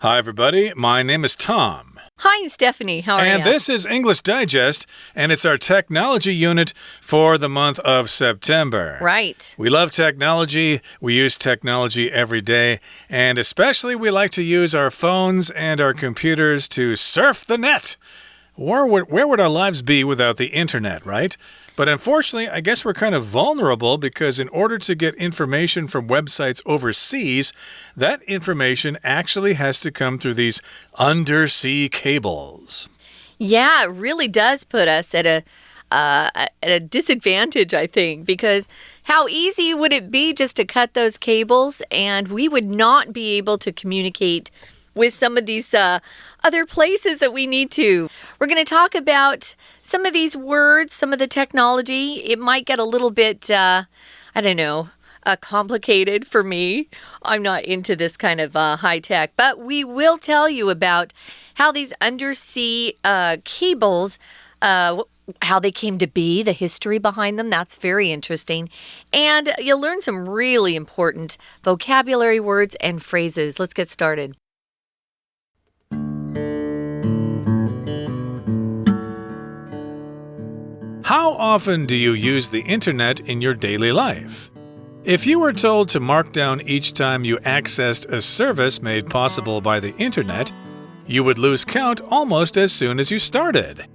Hi, everybody. My name is Tom. Hi, I'm Stephanie. How are you? And this is English Digest, and it's our technology unit for the month of September. Right. We love technology. We use technology every day, and especially we like to use our phones and our computers to surf the net. Where would our lives be without the internet, right? But unfortunately, I guess we're kind of vulnerable because in order to get information from websites overseas, that information actually has to come through these undersea cables. Yeah, it really does put us at a disadvantage, I think, because how easy would it be just to cut those cables and we would not be able to communicate with some of these other places that we need to. We're going to talk about some of these words, some of the technology. It might get a little bit, complicated for me. I'm not into this kind of high tech, but we will tell you about how these undersea cables, how they came to be, the history behind them. That's very interesting. And you'll learn some really important vocabulary words and phrases. Let's get started. How often do you use the internet in your daily life? If you were told to mark down each time you accessed a service made possible by the internet, you would lose count almost as soon as you started.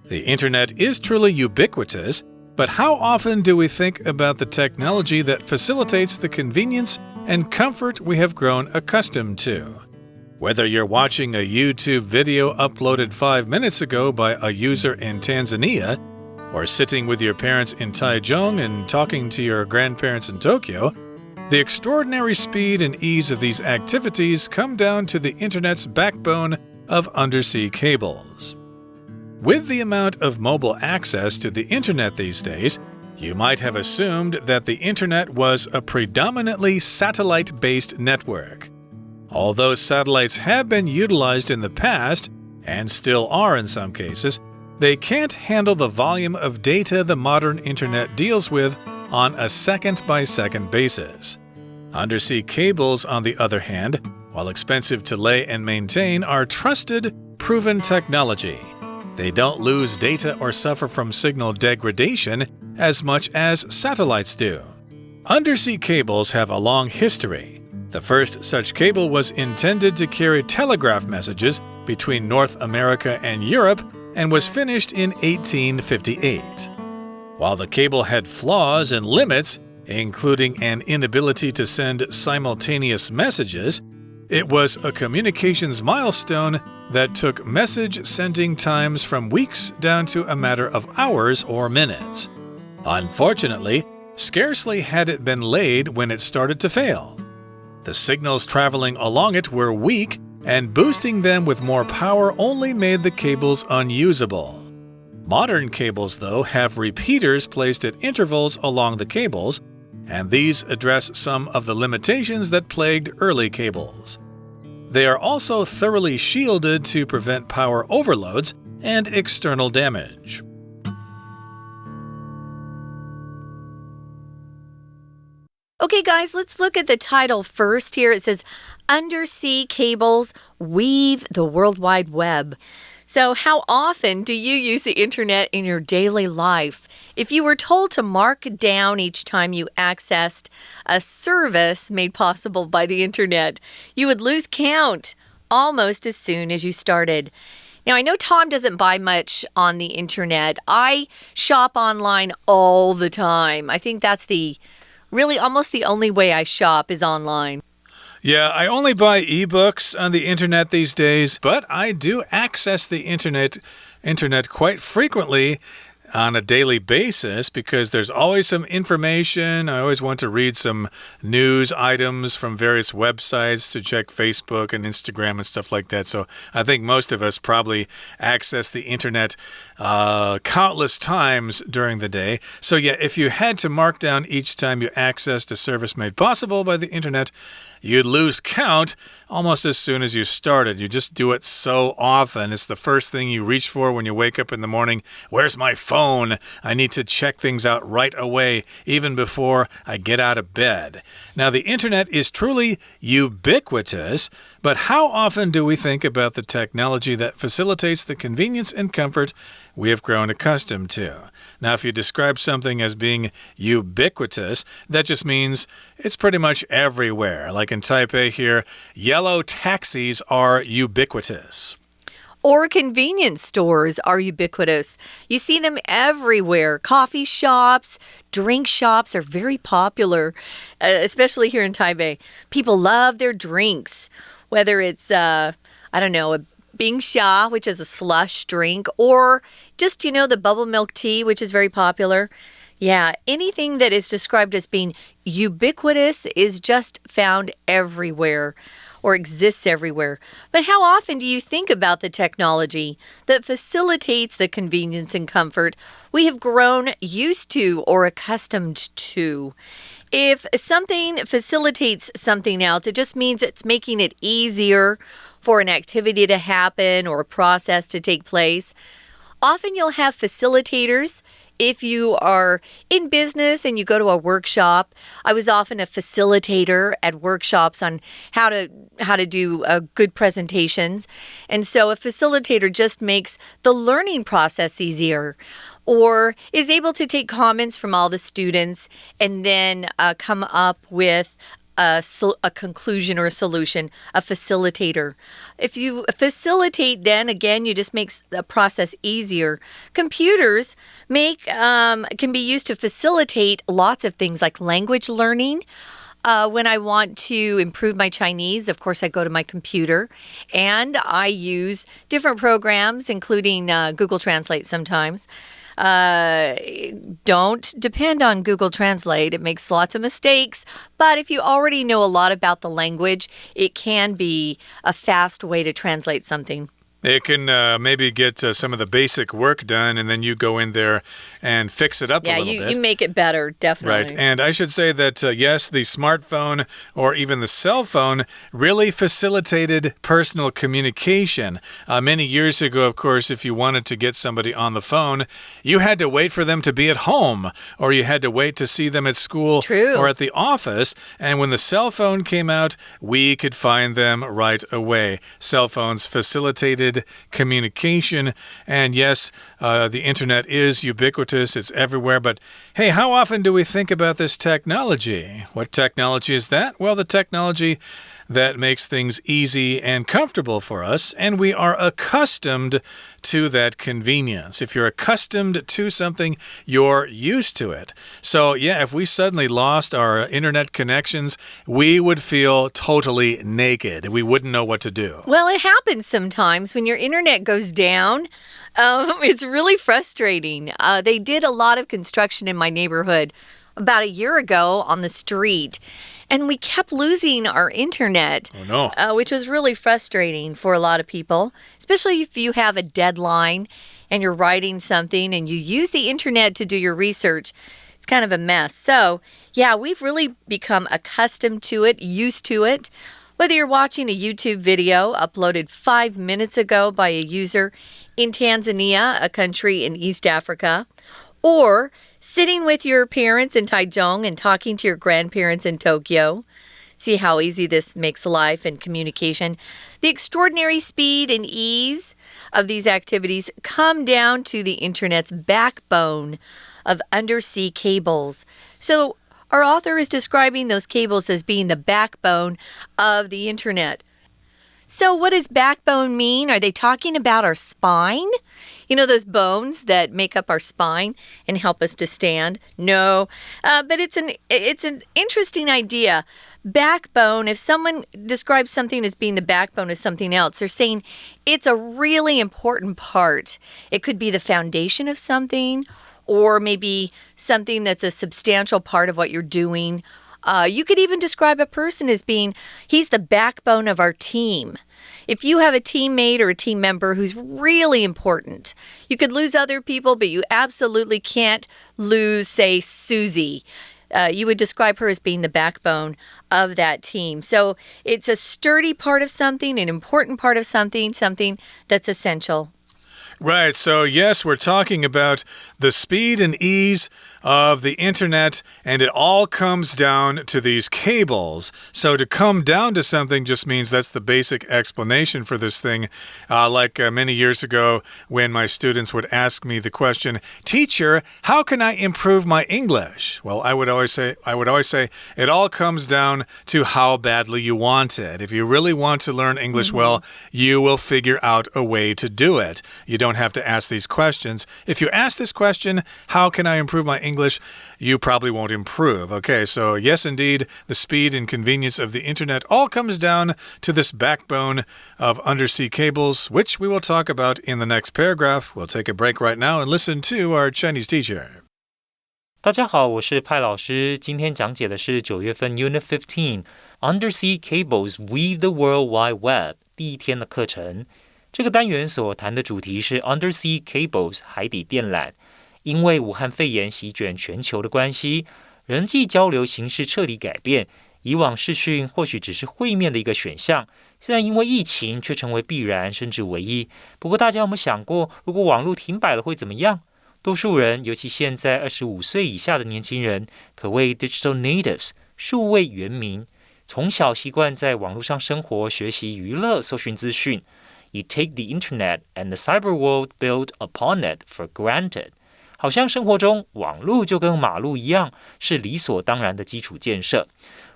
The internet is truly ubiquitous, but how often do we think about the technology that facilitates the convenience and comfort we have grown accustomed to? Whether you're watching a YouTube video uploaded 5 minutes ago by a user in Tanzania, or sitting with your parents in Taichung and talking to your grandparents in Tokyo, the extraordinary speed and ease of these activities come down to the internet's backbone of undersea cables. With the amount of mobile access to the internet these days, you might have assumed that the internet was a predominantly satellite-based network. Although satellites have been utilized in the past, and still are in some cases, they can't handle the volume of data the modern internet deals with on a second-by-second basis. Undersea cables, on the other hand, while expensive to lay and maintain, are trusted, proven technology. They don't lose data or suffer from signal degradation as much as satellites do. Undersea cables have a long history. The first such cable was intended to carry telegraph messages between North America and Europe and was finished in 1858. While the cable had flaws and limits, including an inability to send simultaneous messages, it was a communications milestone that took message sending times from weeks down to a matter of hours or minutes. Unfortunately, scarcely had it been laid when it started to fail. The signals traveling along it were weak, and boosting them with more power only made the cables unusable. Modern cables, though, have repeaters placed at intervals along the cables, and these address some of the limitations that plagued early cables. They are also thoroughly shielded to prevent power overloads and external damage. Okay, guys, let's look at the title first here. It says, Undersea Cables Weave the World Wide Web. So how often do you use the internet in your daily life? If you were told to mark down each time you accessed a service made possible by the internet, you would lose count almost as soon as you started. Now, I know Tom doesn't buy much on the internet. I shop online all the time. I think that's really almost the only way I shop is online. Yeah, I only buy ebooks on the internet these days, but I do access the internet quite frequently on a daily basis because there's always some information. I always want to read some news items from various websites to check Facebook and Instagram and stuff like that. So I think most of us probably access the internet countless times during the day. So yeah, if you had to mark down each time you accessed a service made possible by the internet, you'd lose count almost as soon as you started. You just do it so often. It's the first thing you reach for when you wake up in the morning. Where's my phone? I need to check things out right away, even before I get out of bed. Now, the internet is truly ubiquitous, But how often do we think about the technology that facilitates the convenience and comfort we have grown accustomed to? Now, if you describe something as being ubiquitous, that just means it's pretty much everywhere. Like in Type A here, yellow taxis are ubiquitous. Or convenience stores are ubiquitous. You see them everywhere. Coffee shops, drink shops are very popular, especially here in Taipei. People love their drinks, whether it's, a Bing Xia, which is a slush drink, or just, the bubble milk tea, which is very popular. Yeah, anything that is described as being ubiquitous is just found everywhere or exists everywhere. But how often do you think about the technology that facilitates the convenience and comfort we have grown used to or accustomed to? If something facilitates something else, it just means it's making it easier for an activity to happen or a process to take place. Often you'll have facilitators. If you are in business and you go to a workshop, I was often a facilitator at workshops on how to do good presentations. And so a facilitator just makes the learning process easier, or is able to take comments from all the students and then come up with a conclusion or a solution, a facilitator. If you facilitate, then again, you just makes the process easier. Computers can be used to facilitate lots of things like language learning. When I want to improve my Chinese, of course, I go to my computer and I use different programs, including Google Translate sometimes. Don't depend on Google Translate. It makes lots of mistakes. But if you already know a lot about the language, it can be a fast way to translate something. It can maybe get some of the basic work done, and then you go in there and fix it up a little bit. Yeah, you make it better, definitely. Right, and I should say that, yes, the smartphone or even the cell phone really facilitated personal communication. Many years ago, of course, if you wanted to get somebody on the phone, you had to wait for them to be at home, or you had to wait to see them at school or at the office. And when the cell phone came out, we could find them right away. Cell phones facilitated communication. And yes, the internet is ubiquitous. It's everywhere. But hey, how often do we think about this technology? What technology is that? Well, the technology that makes things easy and comfortable for us, and we are accustomed to that convenience. If you're accustomed to something, you're used to it. So, yeah, if we suddenly lost our internet connections, we would feel totally naked. We wouldn't know what to do. Well, it happens sometimes when your internet goes down. It's really frustrating. They did a lot of construction in my neighborhood about a year ago on the street, and we kept losing our internet, which was really frustrating for a lot of people, especially if you have a deadline and you're writing something and you use the internet to do your research. It's kind of a mess. So, yeah, we've really become accustomed to it, used to it. Whether you're watching a YouTube video uploaded 5 minutes ago by a user in Tanzania, a country in East Africa, or sitting with your parents in Taichung and talking to your grandparents in Tokyo. See how easy this makes life and communication. The extraordinary speed and ease of these activities come down to the internet's backbone of undersea cables. So our author is describing those cables as being the backbone of the internet. So what does backbone mean? Are they talking about our spine? You know, those bones that make up our spine and help us to stand? No, but it's an interesting idea. Backbone, if someone describes something as being the backbone of something else, they're saying it's a really important part. It could be the foundation of something, or maybe something that's a substantial part of what you're doing. You could even describe a person as being, he's the backbone of our team. If you have a teammate or a team member who's really important, you could lose other people, but you absolutely can't lose, say, Susie. You would describe her as being the backbone of that team. So it's a sturdy part of something, an important part of something, something that's essential. Right, so yes, we're talking about the speed and ease of the internet, and it all comes down to these cables. So to come down to something just means that's the basic explanation for this thing. Like many years ago when my students would ask me the question, Teacher, how can I improve my English? Well, I would always say, it all comes down to how badly you want it. If you really want to learn English well, you will figure out a way to do it. You don't have to ask these questions. If you ask this question, how can I improve my English? You probably won't improve. Okay, so yes, indeed, the speed and convenience of the internet all comes down to this backbone of undersea cables, which we will talk about in the next paragraph. We'll take a break right now and listen to our Chinese teacher. 大家好，我是派老师。今天讲解的是9月份 Unit 15 Undersea Cables Weave the World Wide Web 第一天的课程。这个单元所谈的主题是 Undersea Cables 海底电缆。因为武汉肺炎席卷全球的关系，人际交流形式彻底改变。以往视讯或许只是会面的一个选项，现在因为疫情却成为必然甚至唯一。不过大家有没有想过，如果网络停摆了会怎么样？多数人，尤其现在25岁以下的年轻人，可谓 digital natives 数位原民，从小习惯在网络上生活、学习、娱乐、搜寻资讯，以 take the internet and the cyber world built upon it for granted。好像生活中网络就跟马路一样，是理所当然的基础建设。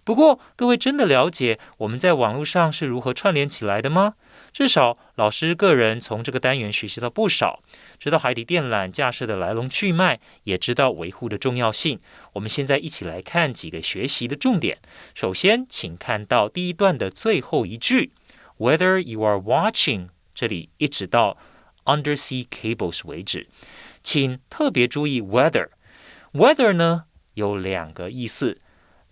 不过，各位真的了解我们在网络上是如何串联起来的吗？至少老师个人从这个单元学习到不少，知道海底电缆架设的来龙去脉，也知道维护的重要性。我们现在一起来看几个学习的重点。首先，请看到第一段的最后一句 ，Whether you are watching， 这里一直到 undersea cables 为止。请特别注意 weather 呢有两个意思。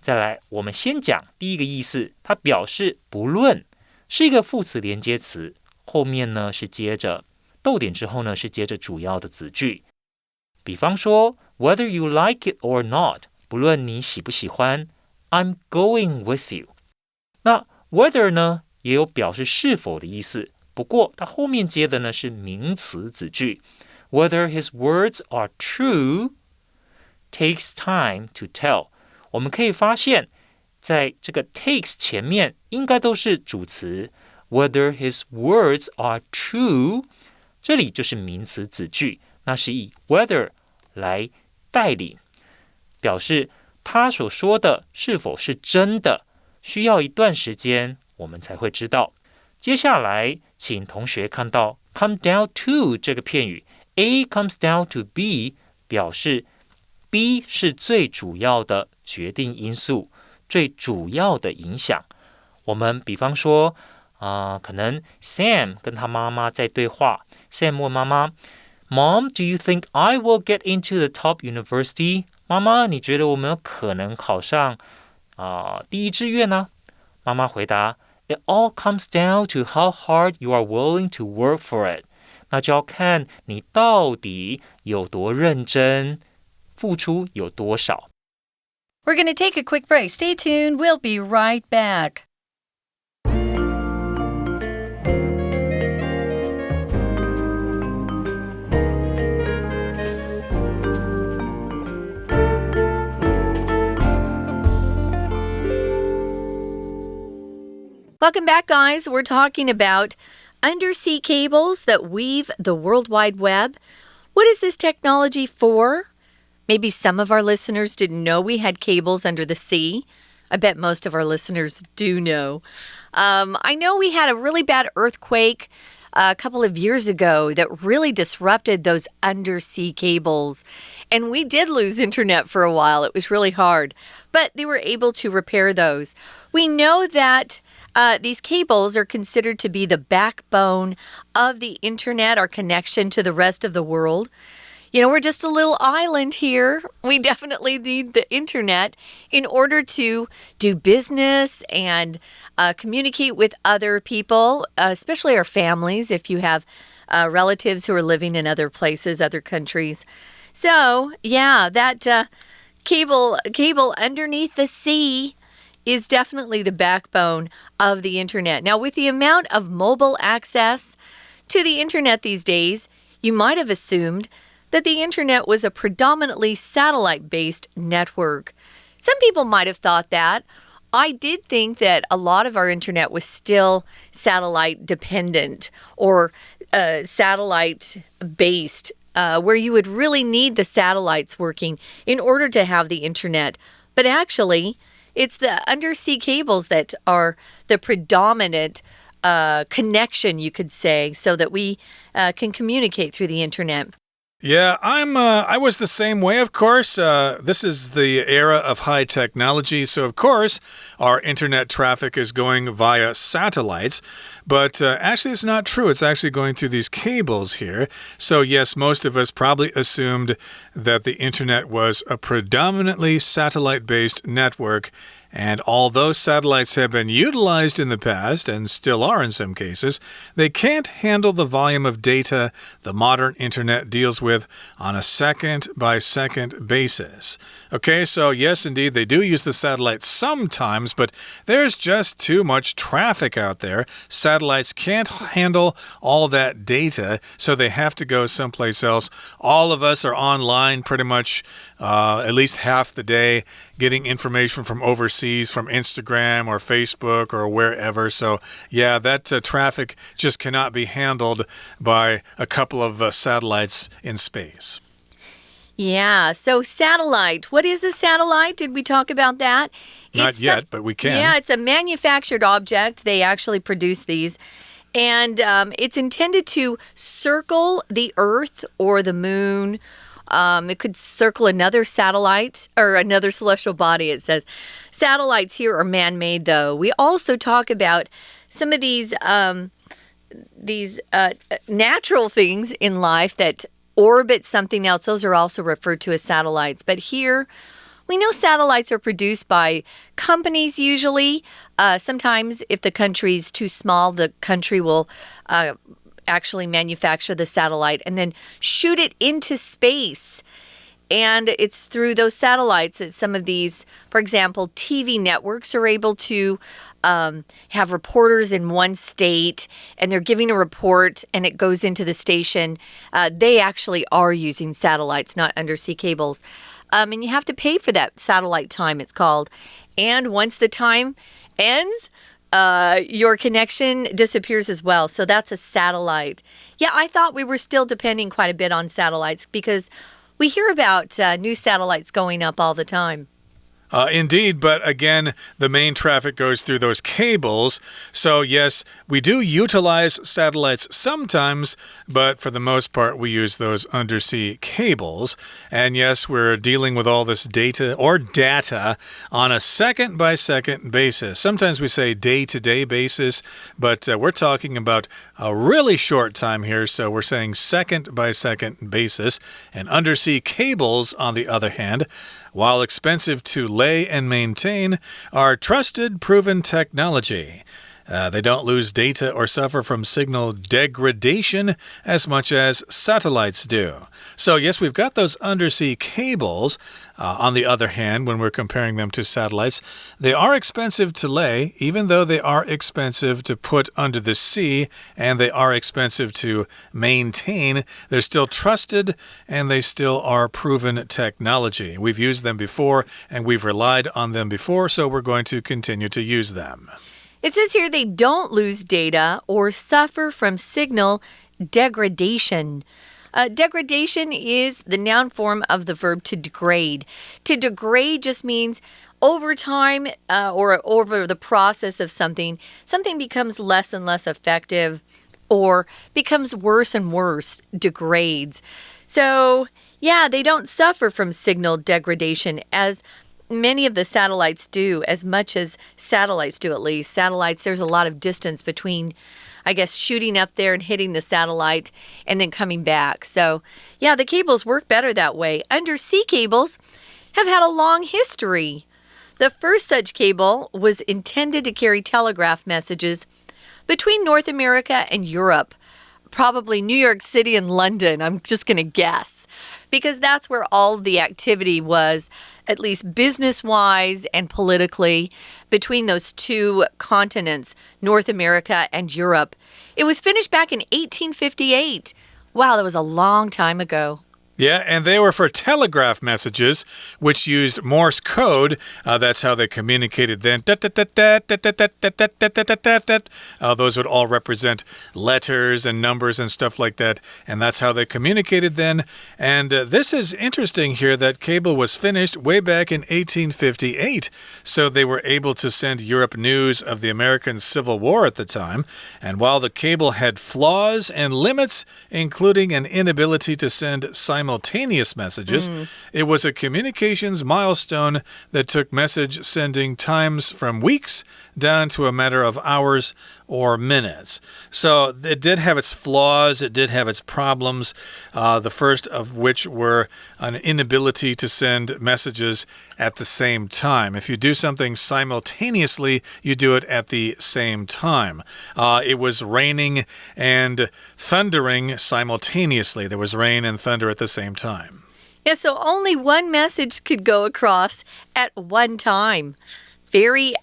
再来，我们先讲第一个意思，它表示不论，是一个副词连接词，后面呢是接着逗点之后呢是接着主要的子句。比方说 whether you like it or not， 不论你喜不喜欢 I'm going with you。 那 whether 呢也有表示是否的意思，不过它后面接的呢是名词子句。Whether his words are true takes time to tell。 我们可以发现，在这个 takes 前面应该都是主词。Whether his words are true， 这里就是名词子句，那是以 whether 来带领，表示他所说的是否是真的，需要一段时间我们才会知道。接下来，请同学看到 come down to 这个片语。A comes down to B， 表示 B 是最主要的决定因素，最主要的影响。我们比方说，可能 Sam 跟他妈妈在对话。Sam 问妈妈 ，Mom, do you think I will get into the top university？ 妈妈，你觉得我们有可能考上第一志愿呢？妈妈回答 ，It all comes down to how hard you are willing to work for it。那就要看你到底有多认真，付出有多少。We're going to take a quick break. Stay tuned. We'll be right back. Welcome back, guys. We're talking about undersea cables that weave the World Wide Web. What is this technology for? Maybe some of our listeners didn't know we had cables under the sea. I bet most of our listeners do know. I know we had a really bad earthquake a couple of years ago that really disrupted those undersea cables. And we did lose internet for a while. It was really hard. But they were able to repair those. We know that these cables are considered to be the backbone of the internet, our connection to the rest of the world. You know, we're just a little island here. We definitely need the internet in order to do business and communicate with other people, especially our families, if you have relatives who are living in other places, other countries. So, yeah, that cable underneath the sea is definitely the backbone of the internet. Now, with the amount of mobile access to the internet these days, you might have assumed that the internet was a predominantly satellite-based network. Some people might have thought that. I did think that a lot of our internet was still satellite dependent or satellite-based, where you would really need the satellites working in order to have the internet. But actually, it's the undersea cables that are the predominant connection, you could say, so that we can communicate through the internet. Yeah, I was the same way, of course. This is the era of high technology, so of course our internet traffic is going via satellites. But actually it's not true. It's actually going through these cables here. So yes, most of us probably assumed that the internet was a predominantly satellite-based network. And although satellites have been utilized in the past, and still are in some cases, they can't handle the volume of data the modern internet deals with on a second-by-second basis. Okay, so yes, indeed, they do use the satellites sometimes, but there's just too much traffic out there. Satellites can't handle all that data, so they have to go someplace else. All of us are online pretty much at least half the day, getting information from overseas, from Instagram or Facebook or wherever. So yeah, that traffic just cannot be handled by a couple of satellites in space. Yeah, so satellite. What is a satellite? Did we talk about that? Not yet, but we can. Yeah, it's a manufactured object. They actually produce these. And it's intended to circle the Earth or the moon. It could circle another satellite or another celestial body, it says. Satellites here are man-made, though. We also talk about some of these natural things in life that orbit something else. Those are also referred to as satellites. But here, we know satellites are produced by companies usually. Sometimes if the country's too small, the country will actually manufacture the satellite and then shoot it into space. And it's through those satellites that some of these, for example, TV networks are able to have reporters in one state, and they're giving a report, and it goes into the station. They actually are using satellites, not undersea cables. And you have to pay for that satellite time, it's called. And once the time ends, your connection disappears as well. So that's a satellite. Yeah, I thought we were still depending quite a bit on satellites because we hear about new satellites going up all the time. Indeed, but again, the main traffic goes through those cables. So yes, we do utilize satellites sometimes, but for the most part, we use those undersea cables. And yes, we're dealing with all this data on a second-by-second basis. Sometimes we say day-to-day basis, but we're talking about a really short time here, so we're saying second-by-second basis. And undersea cables, on the other hand, while expensive to lay and maintain, are trusted, proven technology. They don't lose data or suffer from signal degradation as much as satellites do. So yes, we've got those undersea cables. On the other hand, when we're comparing them to satellites, they are expensive to lay, even though they are expensive to put under the sea, and they are expensive to maintain. They're still trusted, and they still are proven technology. We've used them before, and we've relied on them before, so we're going to continue to use them. It says here they don't lose data or suffer from signal degradation. Degradation is the noun form of the verb to degrade. To degrade just means over time or over the process of something becomes less and less effective or becomes worse and worse, degrades. So, yeah, they don't suffer from signal degradation as many of the satellites do, as much as satellites do at least. Satellites, there's a lot of distance between, I guess, shooting up there and hitting the satellite and then coming back. So, yeah, the cables work better that way. Undersea cables have had a long history. The first such cable was intended to carry telegraph messages between North America and Europe, probably New York City and London, I'm just going to guess, because that's where all the activity was, at least business-wise and politically, between those two continents, North America and Europe. It was finished back in 1858. Wow, that was a long time ago. Yeah, and they were for telegraph messages, which used Morse code. That's how they communicated then. Those would all represent letters and numbers and stuff like that, and that's how they communicated then. And this is interesting here that cable was finished way back in 1858, so they were able to send Europe news of the American Civil War at the time. And while the cable had flaws and limits, including an inability to send simultaneous messages, it was a communications milestone that took message sending times from weeks down to a matter of hours or minutes. So it did have its flaws, it did have its problems, the first of which were an inability to send messages at the same time. If you do something simultaneously, you do it at the same time. It was raining and thundering simultaneously. There was rain and thunder at the same time. Yeah, so only one message could go across at one time. Very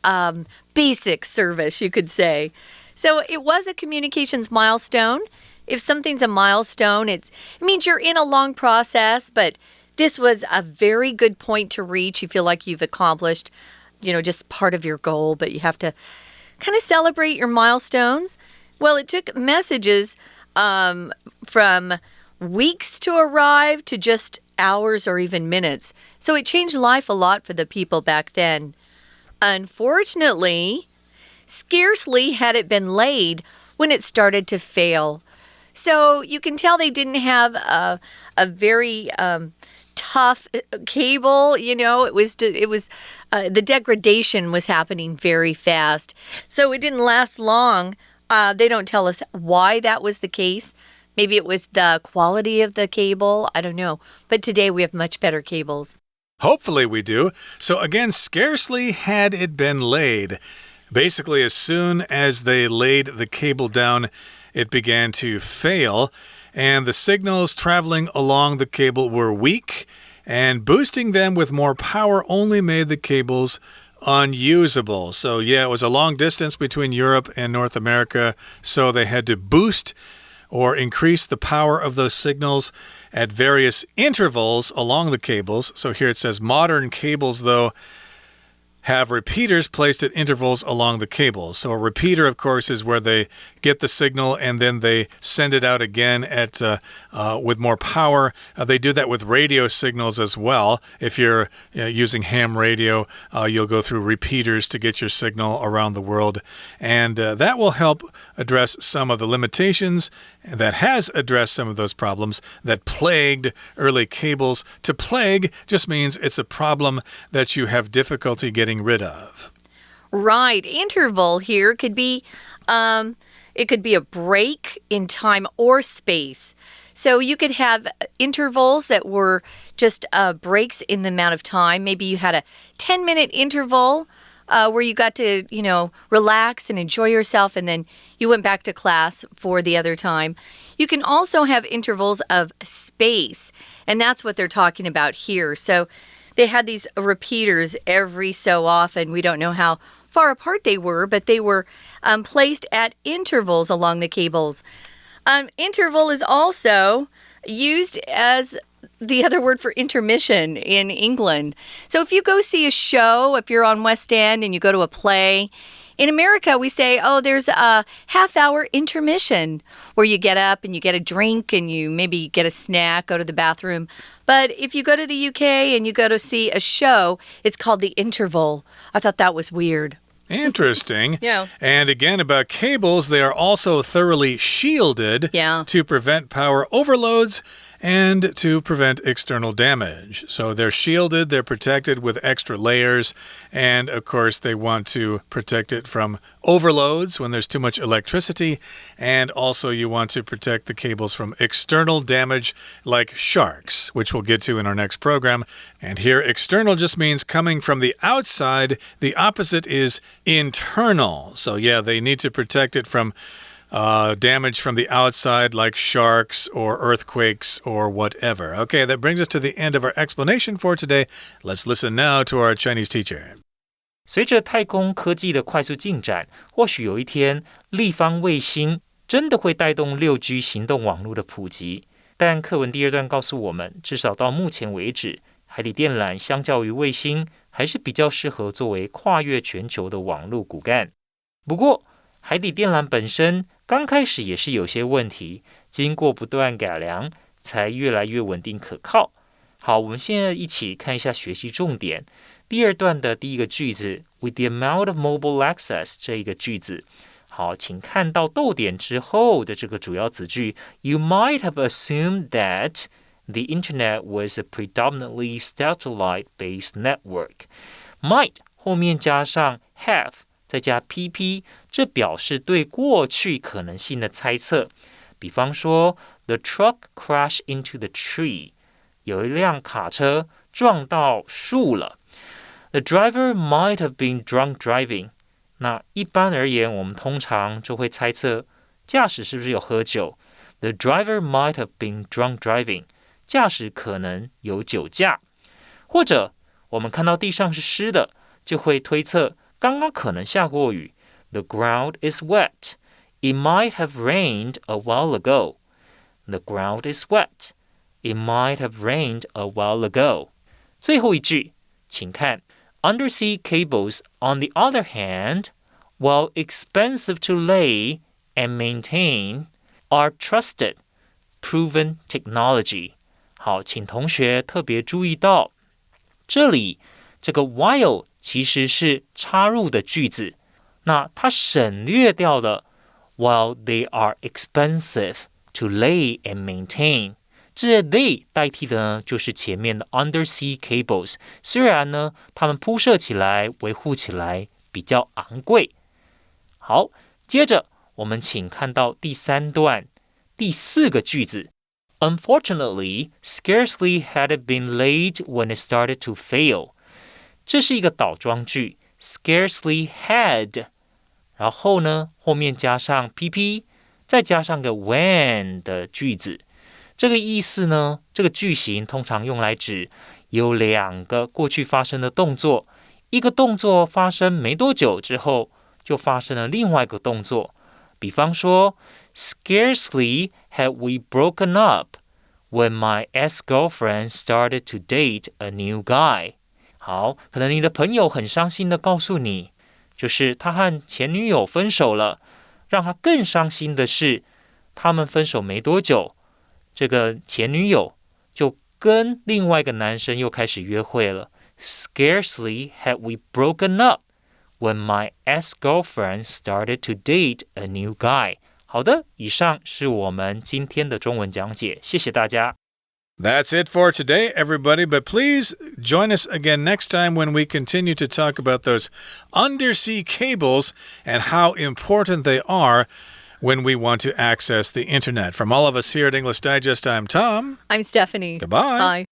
basic service, you could say. So it was a communications milestone. If something's a milestone, it means you're in a long process, but this was a very good point to reach. You feel like you've accomplished, just part of your goal, but you have to kind of celebrate your milestones. Well, it took messages from weeks to arrive to just hours or even minutes. So it changed life a lot for the people back then. Unfortunately, scarcely had it been laid when it started to fail. So you can tell they didn't have a very tough cable. It was the degradation was happening very fast. So it didn't last long. They don't tell us why that was the case. Maybe it was the quality of the cable. I don't know. But today we have much better cables. Hopefully we do. So again, scarcely had it been laid. Basically, as soon as they laid the cable down, it began to fail, and the signals traveling along the cable were weak, and boosting them with more power only made the cables unusable. So yeah, it was a long distance between Europe and North America, so they had to boost or increase the power of those signals at various intervals along the cables. So here it says modern cables, though, have repeaters placed at intervals along the cables. So a repeater, of course, is where they get the signal and then they send it out again at with more power. They do that with radio signals as well. If you're using ham radio, you'll go through repeaters to get your signal around the world. And that will help address some of the limitations. That has addressed some of those problems that plagued early cables. To plague just means it's a problem that you have difficulty getting rid of. Right. Interval here could be it could be a break in time or space. So you could have intervals that were just breaks in the amount of time. Maybe you had a 10-minute interval where you got to, relax and enjoy yourself, and then you went back to class for the other time. You can also have intervals of space, and that's what they're talking about here. So they had these repeaters every so often. We don't know how far apart they were, but they were placed at intervals along the cables. Interval is also used as the other word for intermission in England. So if you go see a show, if you're on West End and you go to a play, in America we say, oh, there's a half-hour intermission where you get up and you get a drink and you maybe get a snack, go to the bathroom. But if you go to the UK and you go to see a show, it's called the interval. I thought that was weird. Interesting. Yeah. And again, about cables, they are also thoroughly shielded to prevent power overloads and to prevent external damage. So they're shielded, they're protected with extra layers, and of course they want to protect it from overloads when there's too much electricity, and also you want to protect the cables from external damage like sharks, which we'll get to in our next program. And here, external just means coming from the outside. The opposite is internal. So yeah, they need to protect it from damage from the outside like sharks or earthquakes or whatever. Okay, that brings us to the end of our explanation for today. Let's listen now to our Chinese teacher. 随着太空科技的快速进展，或许有一天立方卫星真的会带动6G 行动网络的普及。但课文第2段告诉我们，至少到目前为止，海底电缆相较于卫星，还是比较适合作为跨越全球的网络骨干。不过，海底电缆本身刚开始也是有些问题，经过不断改良，才越来越稳定可靠。好，我们现在一起看一下学习重点。第2段的第一个句子 ，with the amount of mobile access 这一个句子。好，请看到逗点之后的这个主要子句 ，You might have assumed that the internet was a predominantly satellite-based network. Might 后面加上 have 再加 PP， 这表示对过去可能性的猜测。比方说 ，The truck crashed into the tree. 有一辆卡车撞到树了。The driver might have been drunk driving. 那一般而言，我们通常就会猜测驾驶是不是有喝酒。The driver might have been drunk driving. 驾驶可能有酒驾。或者我们看到地上是湿的，就会推测刚刚可能下过雨。The ground is wet. It might have rained a while ago. The ground is wet. It might have rained a while ago. 最后一句，请看 Undersea cables, on the other hand, while expensive to lay and maintain, are trusted, proven technology. 好，请同学特别注意到，这里这个 while 其实是插入的句子，那它省略掉了 while they are expensive to lay and maintain。这 they 代替的呢，就是前面的 undersea cables。虽然呢，它们铺设起来、维护起来比较昂贵。好，接着我们请看到第3段第4个句子。Unfortunately, scarcely had it been laid when it started to fail. 这是一个倒装句 ，scarcely had， 然后呢，后面加上 PP， 再加上个 when 的句子。这个意思呢，这个句型通常用来指有2个过去发生的动作，一个动作发生没多久之后，就发生了另外一个动作。比方说 ，Scarcely had we broken up when my ex-girlfriend started to date a new guy. 好，可能你的朋友很伤心的告诉你，就是他和前女友分手了。让他更伤心的是，他们分手没多久。这个前女友就跟另外一个男生又开始约会了。Scarcely had we broken up when my ex-girlfriend started to date a new guy. 好的，以上是我们今天的中文讲解，谢谢大家。That's it for today, everybody. But please join us again next time when we continue to talk about those undersea cables and how important they are.When we want to access the internet. From all of us here at English Digest, I'm Tom. I'm Stephanie. Goodbye. Bye.